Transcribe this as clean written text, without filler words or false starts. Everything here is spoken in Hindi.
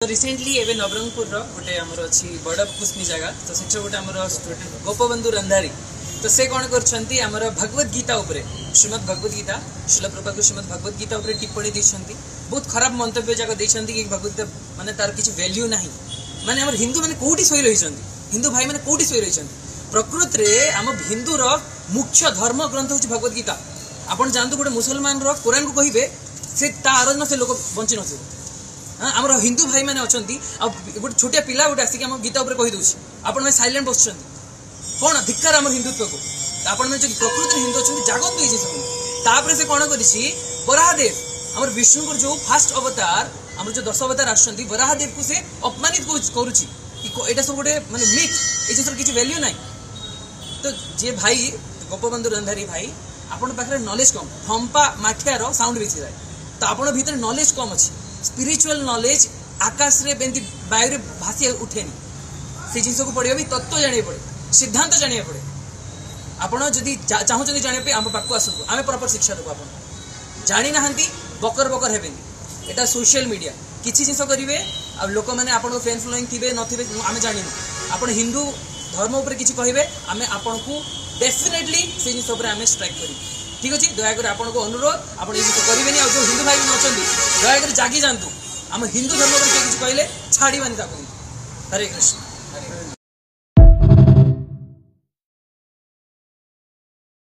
रिसेंटली एवं नवरंगपुर गोटे आमर अच्छी बड़ कुस्मी जगह तो से गोटे आमर स्टूडेंट गोपबंधु रंधारी तो से कौन कर भगवत गीता उपरे श्रीमद भगवत गीता शिला प्रभु श्रीमद भगवत गीता उपरे टिप्पणी देते बहुत खराब मंतव्य जाक देते कि भगवत गीता माने तार किसी वैल्यू ना माने आम हिंदू मैंने कौटी शोई रही हिंदू भाई मैंने कौटी शोई रही प्रकृत में आम हिंदूर मुख्य धर्म ग्रंथ हूँ भगवत गीता। आपड़ जानते गोटे मुसलमान कुरान को कहे से आराधना से लोक बंची न आम हिंदू भाई मैंने अच्छा गोटे छोटिया पिला गोटे आसिक आम गीता उपर कहीदे आपण मैंने सैलेंट बस कौन धिक्कार आम हिंदुत्व को आपण मैंने प्रकृति हिंदू अच्छा जागत ये सब से कौन कर वराहदेव आम विष्णु जो फास्ट अवतार आम जो 10 अवतार आसुँच वराहदेव को से अपमानित करुँचा सब गोटे मानते मिथ ये जिस किसी वैल्यू ना तो जे भाई गोपबंधु रंधारी भाई आपण पाखे नॉलेज कम फंपा माठियार साउंड बेची जाए तो आपण भीतर नॉलेज कम अच्छी स्पिरिचुअल नॉलेज आकाश रे बेंती वायु भासी उठेनी से जिन को पढ़ा भी तत्व जाना पड़े सिद्धांत जाना पड़े आपड़ जदि चाहते जानापी आम पाक आसतु आम प्रॉपर शिक्षा देव आप जानी ना बकर बकर हेबेनी एटा सोशल मीडिया किसी जिन करेंगे आ लोक मैंने आपको फ्रेंड फॉलोइंग थे नथिबे आम जानी आप हिंदू धर्म उपर किसी कहे आम आपन को डेफिनेटली से जिन आम स्ट्राइक करें ठीक अच्छे दयाकोरी आपको अनुरोध आप ये करेंगे जो हिंदू भाई मैंने अच्छा दयाकोरी जागी जातु आम हिंदू धर्म किसी कहले छाड़बानी हरे कृष्ण।